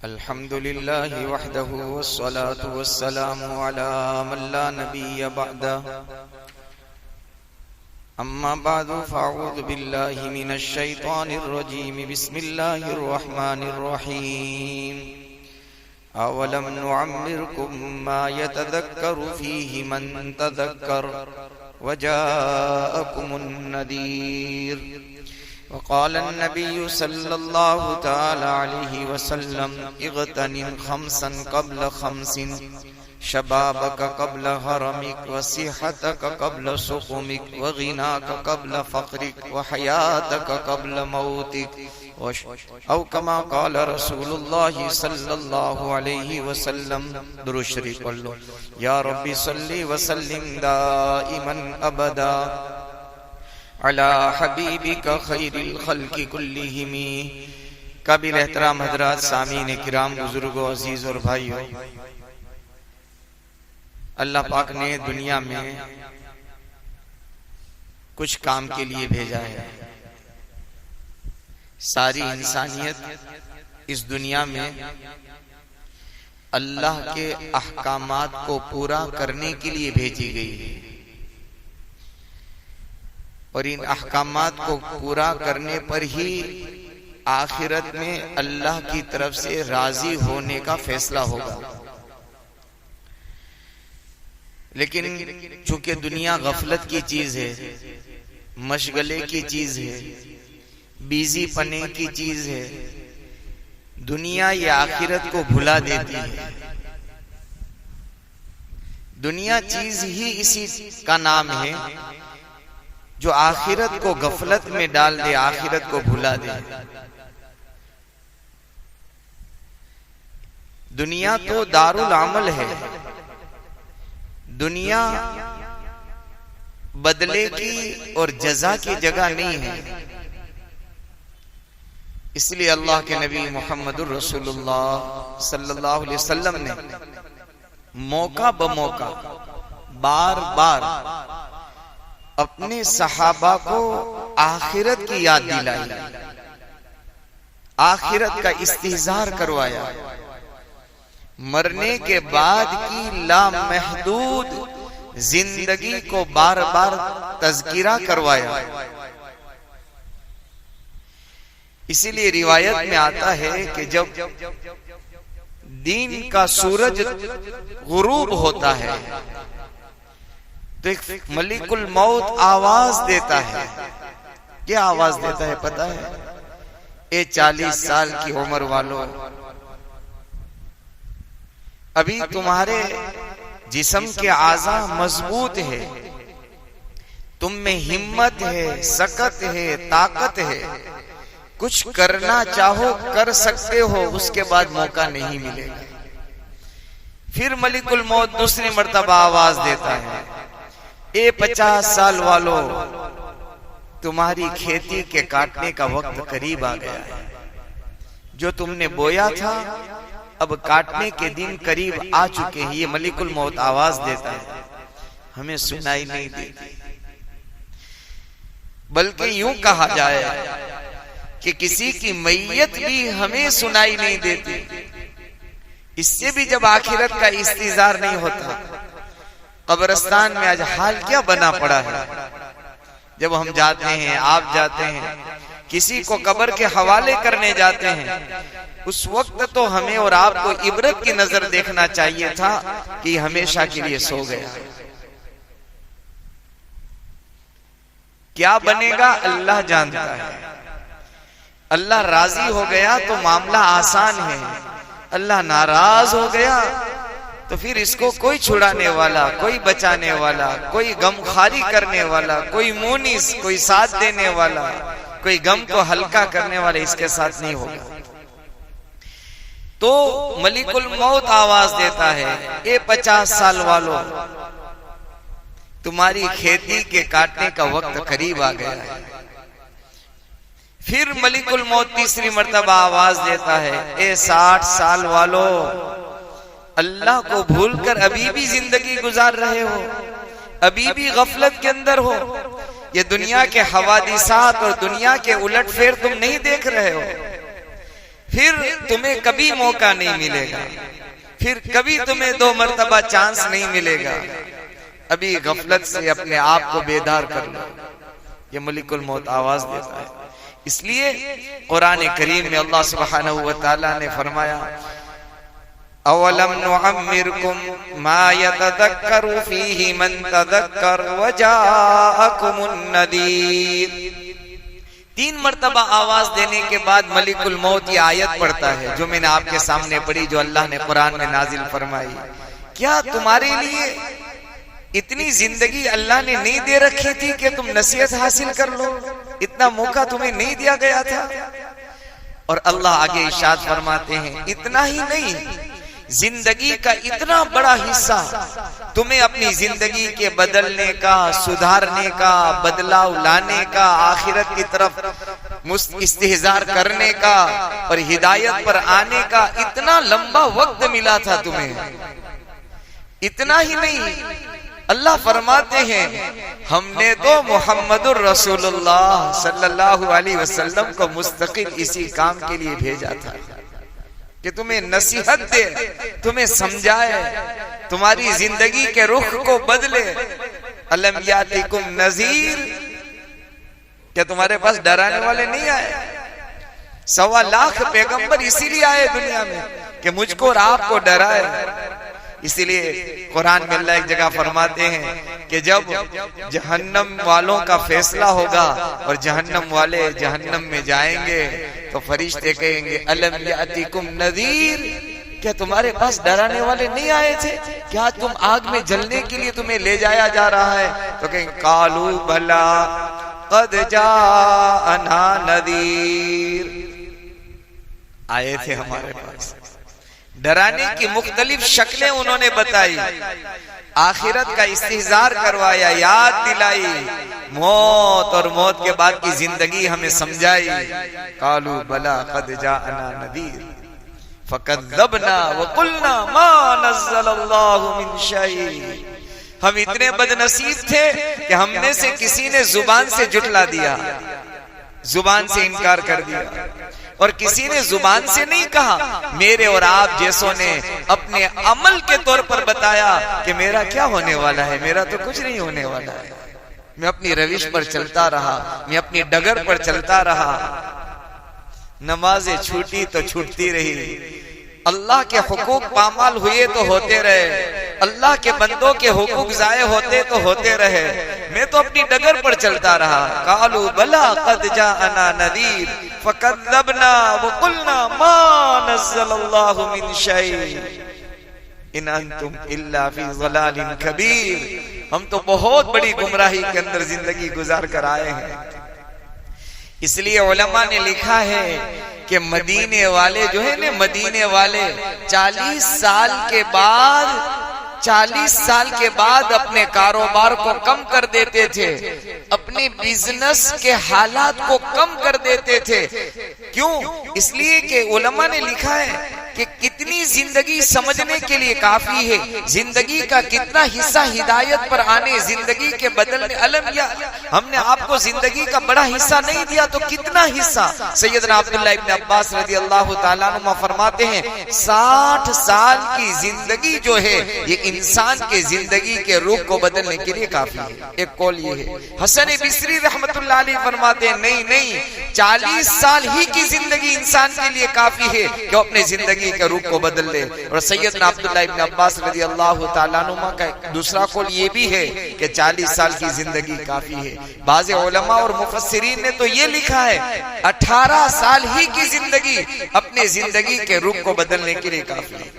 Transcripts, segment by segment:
الحمد لله وحده والصلاة والسلام على من لا نبي بعده أما بعد فأعوذ بالله من الشيطان الرجيم بسم الله الرحمن الرحيم أولم نعمركم ما يتذكر فيه من تذكر وجاءكم النذير وقال النبي صلى الله تعالى عليه وسلم اغتنم خمسا قبل خمس شبابك قبل هرمك وصحتك قبل سقمك وغناك قبل فقرك وحياتك قبل موتك او كما قال رسول الله صلى الله عليه وسلم درود شریف پڑھ لو یا رب صلی وسلم دائما ابدا علی حبیبک خیر الخلق کلہم۔ قابل احترام حضرات، سامعین کرام، بزرگوں، عزیز اور بھائیوں، اللہ پاک نے دنیا میں کچھ کام کے لیے بھیجا ہے۔ ساری انسانیت اس دنیا میں اللہ کے احکامات کو پورا کرنے کے لیے بھیجی گئی ہے، اور ان احکامات کو پورا کرنے پر ہی آخرت میں اللہ کی طرف سے راضی ہونے کا فیصلہ ہوگا۔ لیکن چونکہ دنیا غفلت کی چیز ہے، مشغلے کی چیز ہے، بیزی پنے کی چیز ہے، دنیا یہ آخرت کو بھلا دیتی ہے۔ دنیا چیز ہی اسی کا نام ہے جو آخرت کو غفلت میں ڈال دے، آخرت کو بھلا دے۔ دنیا تو دارالعمل ہے، دنیا بدلے کی اور جزا کی جگہ نہیں ہے۔ اس لیے اللہ کے نبی محمد الرسول اللہ صلی اللہ علیہ وسلم نے موقع بموقع بار بار اپنے صحابہ کو آخرت کی یاد دلائی، آخرت کا استحضار کروایا، مرنے کے بعد کی لامحدود زندگی کو بار بار تذکرہ کروایا۔ اسی لیے روایت میں آتا ہے کہ جب دین کا سورج غروب ہوتا ہے تو ایک ملک الموت آواز دیتا ہے۔ کیا آواز دیتا ہے پتہ ہے؟ اے 40 سال کی عمر والوں، ابھی تمہارے جسم کے اعضاء مضبوط ہے، تم میں ہمت ہے، سکت ہے، طاقت ہے، کچھ کرنا چاہو کر سکتے ہو، اس کے بعد موقع نہیں ملے گا۔ پھر ملک الموت دوسری مرتبہ آواز دیتا ہے، اے 50 سال والو، تمہاری کھیتی کے کاٹنے کا وقت قریب آ گیا ہے، جو تم نے بویا تھا اب کاٹنے کے دن قریب آ چکے ہیں۔ یہ ملک الموت آواز دیتا ہے، ہمیں سنائی نہیں دیتی، بلکہ یوں کہا جائے کہ کسی کی میت بھی ہمیں سنائی نہیں دیتی۔ اس سے بھی جب آخرت کا استحضار نہیں ہوتا، قبرستان میں آج حال کیا بنا پڑا ہے۔ جب ہم جاتے ہیں، آپ جاتے ہیں، کسی کو قبر کے حوالے کرنے جاتے ہیں، اس وقت تو ہمیں اور آپ کو عبرت کی نظر دیکھنا چاہیے تھا کہ یہ ہمیشہ کے لیے سو گیا۔ کیا بنے گا اللہ جانتا ہے۔ اللہ راضی ہو گیا تو معاملہ آسان ہے، اللہ ناراض ہو گیا تو پھر اس کو کوئی چھڑانے والا، کوئی بچانے والا، کوئی غم خواری کرنے والا، کوئی مونس، کوئی ساتھ دینے والا، کوئی غم کو ہلکا کرنے والا اس کے ساتھ نہیں ہوگا۔ تو ملک الموت آواز دیتا ہے، اے 50 سال والو، تمہاری کھیتی کے کاٹنے کا وقت قریب آ گیا ہے۔ پھر ملک الموت تیسری مرتبہ آواز دیتا ہے، اے 60 سال والو، اللہ کو بھول کر ابھی بھی زندگی گزار رہے ہو، ابھی بھی غفلت کے اندر ہو، یہ دنیا کے حوادثات اور دنیا کے الٹ پھیر تم نہیں دیکھ رہے ہو۔ پھر تمہیں کبھی موقع نہیں ملے گا، پھر کبھی تمہیں 2 مرتبہ چانس نہیں ملے گا، ابھی غفلت سے اپنے آپ کو بیدار کر لو۔ یہ ملک الموت آواز دیتا ہے۔ اس لیے قرآن کریم میں اللہ سبحانہ وتعالی نے فرمایا اولم نعمرکم ما یتذکر فیہ من تذکر وجاءکم النذیر۔ 3 مرتبہ آواز دینے کے بعد ملک الموت یہ آیت پڑھتا ہے جو میں نے آپ کے سامنے پڑھی، جو اللہ نے قرآن میں نازل فرمائی۔ کیا تمہارے لیے اتنی زندگی اللہ نے نہیں دے رکھی تھی کہ تم نصیحت حاصل کر لو؟ اتنا موقع تمہیں نہیں دیا گیا تھا؟ اور اللہ آگے ارشاد فرماتے ہیں اتنا ہی نہیں، زندگی کا اتنا بڑا حصہ تمہیں اپنی زندگی کے بدلنے کا، سدھارنے کا، بدلاؤ لانے کا، آخرت کی طرف استحضار کرنے کا اور ہدایت پر آنے کا اتنا لمبا وقت ملا تھا تمہیں۔ اتنا ہی نہیں، اللہ فرماتے ہیں ہم نے تو محمد الرسول اللہ صلی اللہ علیہ وسلم کو مستقل اسی کام کے لیے بھیجا تھا کہ تمہیں نصیحت دے، تمہیں سمجھائے، تمہاری زندگی کے رخ کو بدلے۔ الم یاتکم نذیر، کیا تمہارے پاس ڈرانے والے نہیں آئے؟ 1.25 لاکھ پیغمبر اسی لیے آئے دنیا میں کہ مجھ کو اور آپ کو ڈرائے۔ اسی لیے قرآن میں اللہ ایک جگہ فرماتے ہیں کہ جب جہنم والوں کا فیصلہ ہوگا اور جہنم والے جہنم میں جائیں گے تو فرشتے کہیں گے الم یاتکم نذیر، کیا تمہارے پاس ڈرانے والے نہیں آئے تھے؟ کیا تم آگ میں جلنے کے لیے تمہیں لے جایا جا رہا ہے؟ تو کہیں قالوا بلا قد جاءنا نذیر، آئے تھے ہمارے پاس۔ ڈرانے کی مختلف شکلیں انہوں نے بتائی، آخرت کا استحضار کروایا، یاد دلائی، موت اور موت کے بعد کی زندگی ہمیں سمجھائی۔ قالوا بلا قد جاءنا نذیر فکذبنا وقلنا ما نزل اللہ من شیء۔ ہم اتنے بد نصیب تھے کہ ہم میں سے کسی نے زبان سے جھٹلا دیا، زبان سے انکار کر دیا، اور کسی نے زبان سے نہیں کہا، میرے اور آپ جیسوں نے اپنے عمل کے طور پر بتایا کہ میرا کیا ہونے والا ہے، میرا تو کچھ نہیں ہونے والا ہے، میں اپنی روش پر چلتا رہا، میں اپنی ڈگر پر چلتا رہا، نمازیں چھوٹی تو چھوٹتی رہی، اللہ کے حقوق پامال ہوئے تو ہوتے رہے، اللہ کے بندوں کے حقوق ضائع ہوتے تو ہوتے رہے، میں تو اپنی ڈگر پر چلتا رہا۔ قالوا بلا قد جاءنا نذیر فکذبنا وقلنا ما نزل اللہ من شیء ان انتم الا فی ضلال کبیر۔ ہم تو بہت بڑی گمراہی کے اندر زندگی گزار کر آئے ہیں۔ اس لیے علماء نے لکھا ہے کہ مدینے والے جو ہے نا، مدینے والے 40 سال کے بعد اپنے کاروبار کو کم کر دیتے تھے، اپنے بزنس کے حالات کو کم کر دیتے تھے۔ کیوں؟ اس لیے کہ علماء نے لکھا ہے کہ کتنی زندگی سمجھنے کے لیے کافی ہے، زندگی کا کتنا حصہ ہدایت پر آنے، زندگی کے بدلنے۔ ہم نے آپ کو زندگی کا بڑا حصہ نہیں دیا تو کتنا حصہ؟ سیدنا عبداللہ ابن عباس رضی اللہ تعالیٰ عنہ فرماتے ہیں 60 سال کی زندگی جو ہے یہ انسان کے زندگی کے رخ کو بدلنے کے لیے کافی ہے۔ ایک قول یہ ہے۔ حسن بصری رحمت اللہ علیہ فرماتے ہیں نہیں، 40 سال ہی کی زندگی انسان کے لیے کافی ہے کہ اپنے زندگی کے روح کو بدل لے۔ اور سیدنا عبداللہ ابن عباس رضی اللہ تعالیٰ عنہ کا دوسرا قول یہ بھی ہے کہ 40 سال کی زندگی کافی ہے۔ بعض علماء اور مفسرین نے تو یہ لکھا ہے 18 سال ہی کی زندگی اپنے زندگی کے روح کو بدلنے کے لیے کافی ہے۔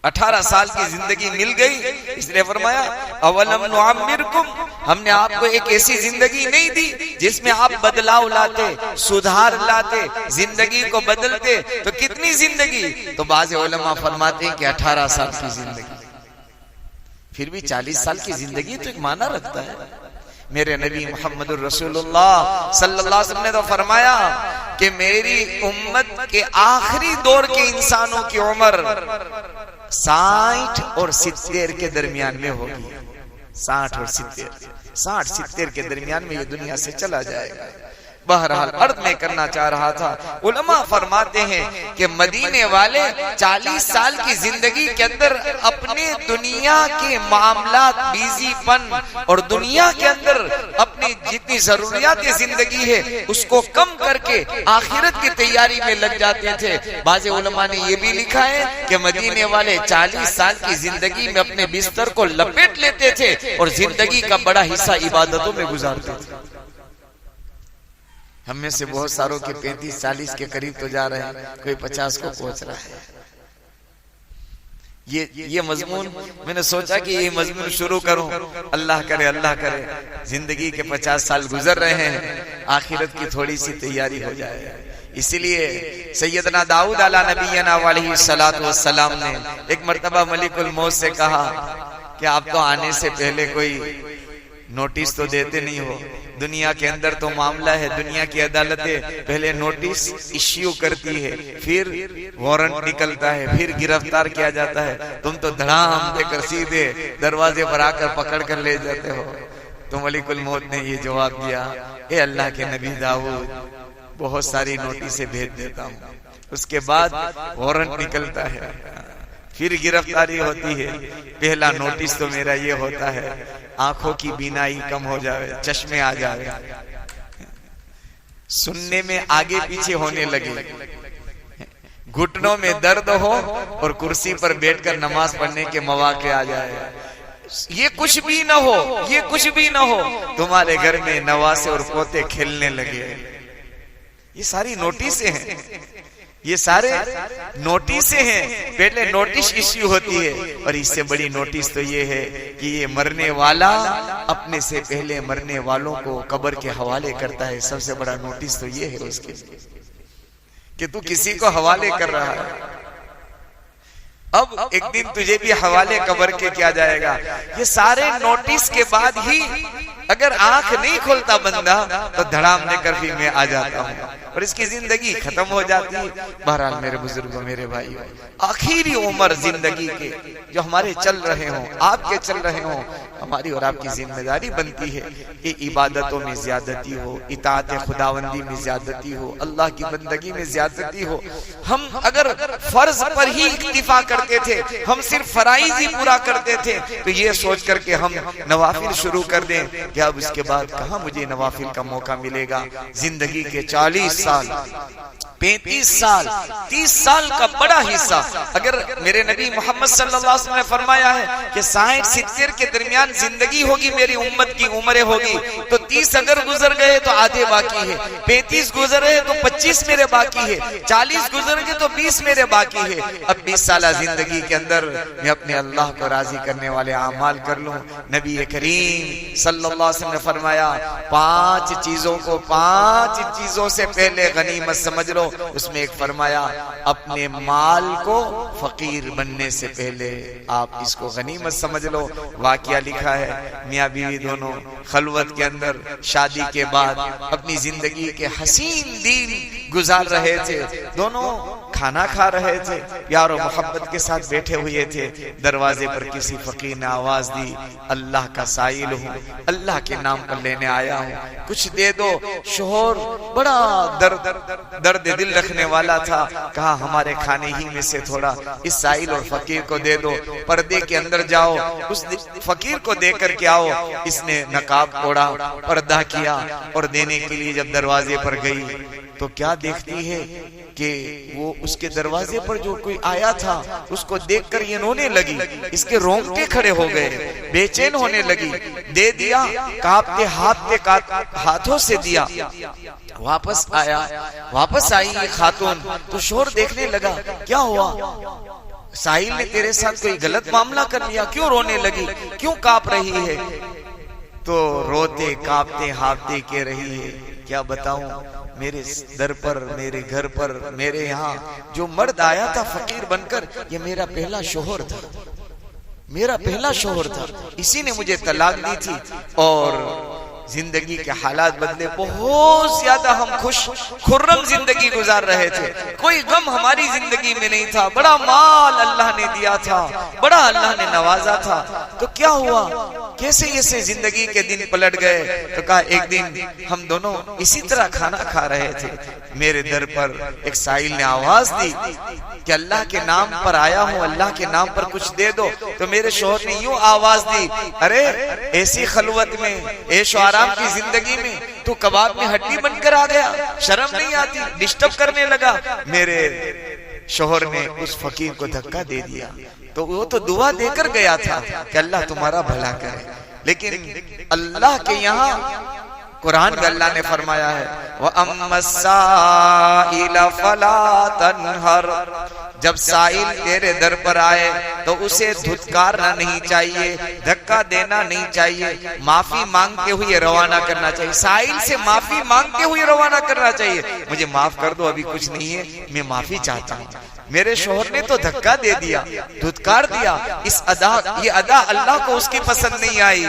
18 سال کی زندگی مل گئی، اس نے فرمایا اولم نعمرکم، ہم نے آپ کو ایک ایسی زندگی نہیں دی جس میں آپ بدلاؤ لاتے، سدھار لاتے، زندگی کو بدلتے، تو کتنی زندگی؟ تو بعض علماء فرماتے ہیں کہ 18 سال کی زندگی۔ پھر بھی 40 سال کی زندگی تو ایک معنی رکھتا ہے۔ میرے نبی محمد الرسول اللہ صلی اللہ علیہ وسلم نے تو فرمایا کہ میری امت کے آخری دور کے انسانوں کی عمر 60 اور 70 کے درمیان میں ہوگی۔ 60 اور 70 کے درمیان میں یہ دنیا سے چلا جائے گا۔ بہرحال عرض میں کرنا چاہ رہا تھا، علماء فرماتے ہیں کہ مدینے والے 40 سال کی زندگی کے اندر اپنے دنیا کے معاملات، بیزی پن اور دنیا کے اندر اپنی جتنی ضروریات زندگی ہے اس کو کم کر کے آخرت کی تیاری میں لگ جاتے تھے۔ بعض علماء نے یہ بھی لکھا ہے کہ مدینے والے 40 سال کی زندگی میں اپنے بستر کو لپیٹ لیتے تھے اور زندگی کا بڑا حصہ عبادتوں میں گزارتے تھے۔ ہم میں سے بہت ساروں کے 35-40 کے قریب تو جا رہے ہیں، کوئی 50 کو پہنچ رہا ہے۔ یہ مضمون میں نے سوچا کہ یہ مضمون شروع کروں، اللہ کرے زندگی کے 50 سال گزر رہے ہیں، آخرت کی تھوڑی سی تیاری ہو جائے۔ اسی لیے سیدنا داؤد علیہ نبینا علیہ السلام نے ایک مرتبہ ملک الموت سے کہا کہ آپ تو آنے سے پہلے کوئی نوٹس تو دیتے نہیں ہو، دنیا کے اندر تو معاملہ ہے، دنیا کی عدالتیں پہلے نوٹس ایشیو کرتی ہے، پھر وارنٹ نکلتا ہے، پھر گرفتار کیا جاتا ہے، تم تو دھڑام دے کر سیدھے دروازے پر آ کر پکڑ کر لے جاتے ہو۔ تو ملک الموت نے یہ جواب دیا، اے اللہ کے نبی داؤد، بہت ساری نوٹسیں بھیج دیتا ہوں، اس کے بعد وارنٹ نکلتا ہے، پھر گرفتاری ہوتی ہے، پہلا نوٹس تو میرا یہ ہوتا ہے آنکھوں کی بینائی کم ہو جائے، چشمے آ جائے، سننے میں آگے پیچھے ہونے لگے، گھٹنوں میں درد ہو اور کرسی پر بیٹھ کر نماز پڑھنے کے مواقع آ جائے، یہ کچھ بھی نہ ہو تمہارے گھر میں نواسے اور پوتے کھیلنے لگے۔ یہ ساری نوٹسیں ہیں، یہ سارے نوٹسیں ہیں، پہلے نوٹس ایشو ہوتی ہے، اور اس سے بڑی نوٹس تو یہ ہے کہ یہ مرنے والا اپنے سے پہلے مرنے والوں کو قبر کے حوالے کرتا ہے۔ سب سے بڑا نوٹس تو یہ ہے اس کے لیے کہ تو کسی کو حوالے کر رہا ہے، اب ایک دن تجھے بھی حوالے قبر کے کیا جائے گا۔ یہ سارے نوٹس کے بعد ہی اگر آنکھ نہیں کھولتا بندہ تو دھڑام دے کر بھی میں آ جاتا ہوں اور اس کی زندگی ختم ہو جاتی ہے۔ بہرحال میرے بزرگوں، میرے بھائیوں، آخری عمر زندگی کے جو ہمارے چل رہے ہوں، آپ کے چل رہے ہوں، ہماری اور آپ کی ذمہ داری بنتی ہے کہ عبادتوں میں زیادتی ہو، اطاعت خداوندی میں زیادتی ہو، اللہ کی بندگی میں زیادتی ہو۔ ہم اگر فرض پر ہی اکتفا کرتے تھے، ہم صرف فرائض ہی پورا کرتے تھے، تو یہ سوچ کر کے ہم نوافل شروع کر دیں کہ اب اس کے بعد کہاں مجھے نوافل کا موقع ملے گا۔ زندگی کے 40 سال، 35 سال، 30 سال کا بڑا حصہ، اگر میرے نبی محمد صلی اللہ علیہ وسلم نے فرمایا ہے کہ 60-70 کے درمیان زندگی ہوگی، میری امت کی عمریں ہوگی، تو 30 اگر گزر گئے تو آدھے باقی ہے، 35 گزر گئے تو 25 میرے باقی ہے، 40 گزر گئے تو 20 میرے باقی ہے۔ اب 20 سالہ زندگی کے اندر میں اپنے اللہ کو راضی کرنے والے اعمال کر لوں۔ نبی کریم صلی اللہ علیہ وسلم نے فرمایا 5 چیزوں سے پہلے غنیمت سمجھ لو۔ اس میں ایک فرمایا اپنے مال کو فقیر بننے سے پہلے آپ اس کو غنیمت سمجھ لو۔ واقعہ لکھا ہے، میاں بیوی دونوں خلوت کے اندر شادی کے بعد اپنی زندگی کے حسین دن گزار رہے تھے، دونوں کھانا کھا رہے تھے، پیار و محبت کے ساتھ بیٹھے ہوئے تھے۔ دروازے پر کسی فقیر نے آواز دی، اللہ کا سائل ہوں، اللہ کے نام پر لینے آیا ہوں، کچھ دے دو۔ شوہر بڑا درد دل رکھنے والا تھا، کہا ہمارے کھانے ہی میں سے تھوڑا اس سائل اور فقیر کو دے دو۔ پردے کے اندر جاؤ، اس فقیر کو دے کر کے آؤ۔ اس نے نقاب اوڑھا، پردہ کیا اور دینے کے لیے جب دروازے پر گئی تو کیا دیکھتی ہے کہ وہ اس کے دروازے پر جو کوئی آیا تھا اس کو دیکھ کر یہ رونے لگی، اس کے رونگٹے کھڑے ہو گئے، بے چین ہونے لگی۔ دے دیا، کانپتے ہاتھوں سے دیا۔ واپس آئی یہ خاتون تو شوہر دیکھنے لگا کیا ہوا، ساحل نے تیرے ساتھ کوئی غلط معاملہ کر لیا، کیوں رونے لگی، کیوں کانپ رہی ہے؟ تو روتے کانپتے ہانپتے کہہ رہی ہے کیا بتاؤں، میرے در پر، میرے گھر پر، میرے یہاں جو مرد آیا تھا فقیر بن کر، یہ میرا پہلا شوہر تھا، میرا پہلا شوہر تھا، اسی نے مجھے طلاق دی تھی اور زندگی کے حالات بدلے، بہت زیادہ ہم خوش خرم زندگی گزار رہے تھے، کوئی غم ہماری زندگی میں نہیں تھا، بڑا مال اللہ نے دیا تھا، بڑا اللہ نے نوازا تھا، تو کیا ہوا؟ کیسے زندگی کے دن پلٹ گئے؟ تو کہا ایک دن ہم دونوں اسی طرح کھانا کھا رہے تھے، میرے در پر ایک سائل نے آواز دی کہ اللہ کے نام پر آیا ہوں، اللہ کے نام پر کچھ دے دو۔ تو میرے شوہر نے یوں آواز دی، ارے ایسی خلوت میں، عیش و آرام کی زندگی میں تو کباب میں ہڈی بن کر آ گیا، شرم نہیں آتی؟ ڈسٹرب کرنے لگا۔ میرے شوہر نے اس فقیر کو دھکا دے دیا، تو وہ تو دعا دے کر گیا تھا کہ اللہ تمہارا بھلا کرے، لیکن اللہ کے یہاں قرآن میں اللہ نے فرمایا ہے وَأَمَّا السَّائِلَ فَلَا تَنْهَرْ، جب سائل تیرے در پر آئے تو اسے دھتکارنا نہیں چاہیے، دھکا دینا نہیں چاہیے، معافی مانگتے ہوئے روانہ کرنا چاہیے، سائل سے معافی مانگتے ہوئے روانہ کرنا چاہیے، مجھے معاف کر دو ابھی کچھ نہیں ہے، میں معافی چاہتا ہوں۔ میرے شوہر نے تو دھکا دے دیا، دھتکار دیا، یہ ادا اللہ کو اس کی پسند نہیں آئی۔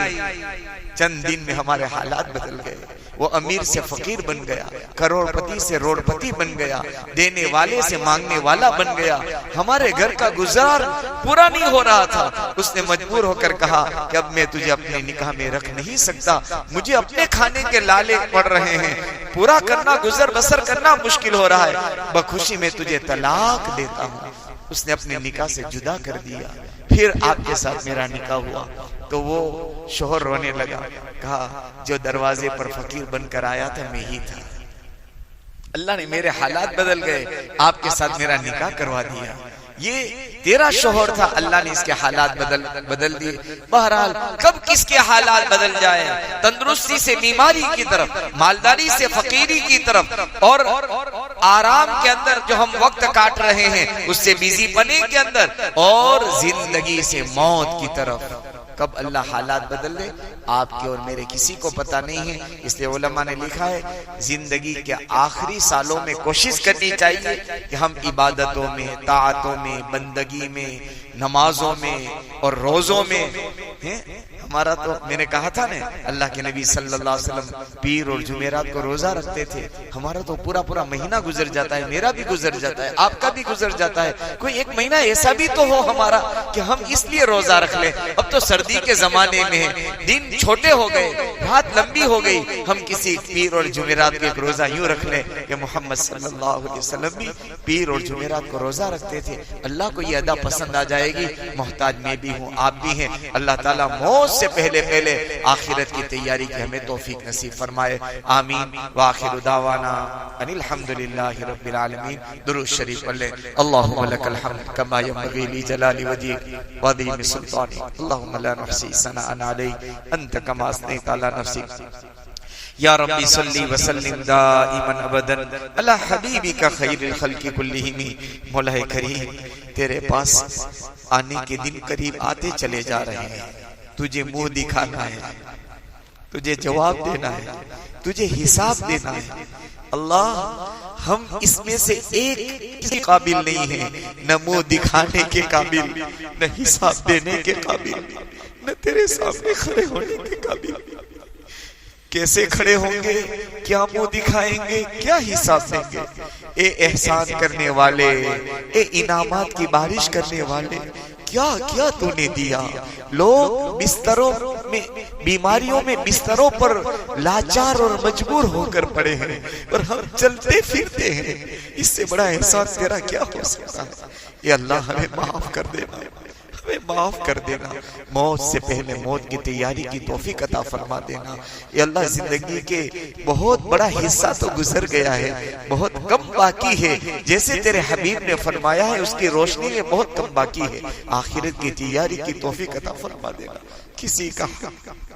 چند دن میں ہمارے حالات بدل گئے، وہ امیر سے فقیر بن گیا، کروڑ پتی سے روڑ پتی بن گیا، دینے والے سے مانگنے والا بن گیا، ہمارے گھر کا گزار پورا نہیں ہو رہا تھا۔ اس نے مجبور ہو کر کہا کہ اب میں تجھے اپنے نکاح میں رکھ نہیں سکتا، مجھے اپنے کھانے کے لالے پڑ رہے ہیں، پورا کرنا، گزر بسر کرنا مشکل ہو رہا ہے، بخوشی میں تجھے طلاق دیتا ہوں۔ اس نے اپنے نکاح سے جدا کر دیا، پھر آپ کے ساتھ میرا نکاح ہوا۔ تو وہ شوہر رونے لگا، کہا جو دروازے پر فقیر بن کر آیا تھا میں ہی تھا، اللہ نے میرے حالات بدل گئے، آپ کے ساتھ میرا نکاح کروا دیا، یہ تیرا شوہر تھا، اللہ نے اس کے حالات بدل دیے۔ بہرحال کب کس کے حالات بدل جائے، تندرستی سے بیماری کی طرف، مالداری سے فقیری کی طرف، اور آرام کے اندر جو ہم وقت کاٹ رہے ہیں اس سے بیزی پنے کے اندر، اور زندگی سے موت کی طرف، کب اللہ حالات بدل دے آپ کے اور میرے کسی کو پتا نہیں ہے۔ اس لیے علماء نے لکھا ہے زندگی کے آخری سالوں میں کوشش کرنی چاہیے کہ ہم عبادتوں میں، طاعتوں میں، بندگی میں، نمازوں میں اور روزوں میں ہمارا تو میں نے کہا تھا نا اللہ کے نبی صلی اللہ علیہ وسلم پیر اور جمعرات کو روزہ رکھتے تھے، ہمارا تو پورا مہینہ گزر جاتا ہے، میرا بھی گزر جاتا ہے، آپ کا بھی گزر جاتا ہے، کوئی ایک مہینہ ایسا بھی تو ہو ہمارا کہ ہم اس لیے روزہ رکھ لیں۔ اب تو سردی کے زمانے میں ہے، دن چھوٹے ہو گئے، رات لمبی ہو گئی، ہم کسی پیر اور جمعرات کے ایک روزہ یوں رکھ لیں کہ محمد صلی اللہ علیہ وسلم بھی پیر اور جمعرات کو روزہ رکھتے تھے، اللہ کو یہ ادا پسند آ جائے گی۔ محتاج میں بھی ہوں، آپ بھی ہیں، اللہ تعالیٰ موت سے پہلے آخرت کی تیاری کی ہمیں توفیق نصیب فرمائے، آمین۔ وآخر دعوانا ان الحمدللہ رب العالمین۔ درود شریف پڑھ لیں۔ اللہم لک الحمد کما ینبغی لجلال وجہک وعظیم سلطانک، اللہم لا نحصی ثناء علیک انت کما اثنیت علی نفسک، یا ربی صلی وسلم دائما ابدا علی حبیبک خیر الخلق کلہم۔ مولا کریم تیرے پاس آنے کے دن قریب آتے چلے جا رہے ہیں، تجھے منہ دکھانا ہے، تجھے جواب دینا ہے، تجھے حساب دینا ہے۔ اللہ ہم اس میں سے ایک کسی قابل نہیں ہیں، نہ منہ دکھانے کے قابل، نہ حساب دینے کے قابل، نہ تیرے سامنے کھڑے ہونے کے قابل۔ کیسے کھڑے ہوں گے، کیا منہ دکھائیں گے، کیا حساب دیں گے؟ اے احسان کرنے والے، اے انعامات کی بارش کرنے والے، کیا کیا تو نے دیا؟ لوگ بستروں میں، بیماریوں میں بستروں پر لاچار اور مجبور ہو کر پڑے ہیں، اور ہم چلتے پھرتے ہیں، اس سے بڑا احسان تیرا کیا ہو سکتا ہے؟ اے اللہ ہمیں معاف کر دینا، ہمیں معاف کر دینا، موت سے پہلے موت کی تیاری کی توفیق عطا فرما دینا۔ اے اللہ زندگی کے بہت بڑا حصہ تو گزر گیا ہے، بہت کم باقی ہے، جیسے تیرے حبیب نے فرمایا ہے اس کی روشنی میں بہت کم باقی ہے، آخرت کی تیاری کی توفیق عطا فرما دینا۔ کسی کا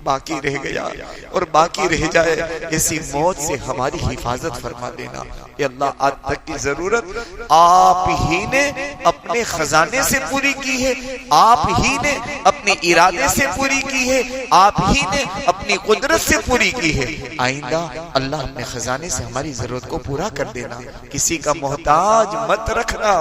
باقی رہ گیا اور باقی رہ جائے ایسی موت سے ہماری حفاظت فرما دینا۔ اے اللہ آج تک کی ضرورت آپ ہی نے اپنے خزانے سے پوری کی ہے، آپ ہی نے اپنے ارادے سے پوری کی ہے، آپ ہی نے اپنی قدرت سے پوری کی ہے۔ آئندہ اللہ اپنے خزانے سے ہماری ضرورت کو پورا کر دینا، کسی کا محتاج مت رکھنا،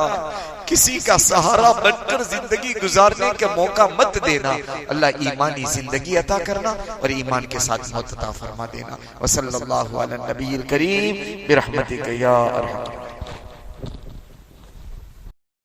کسی کا سہارا بن کر زندگی گزارنے کا موقع مت دینا. اللہ ایمانی زندگی عطا کرنا اور ایمان کے ساتھ موت عطا فرما دینا. وصلی اللہ علی النبی الکریم برحمتک یا ارحم.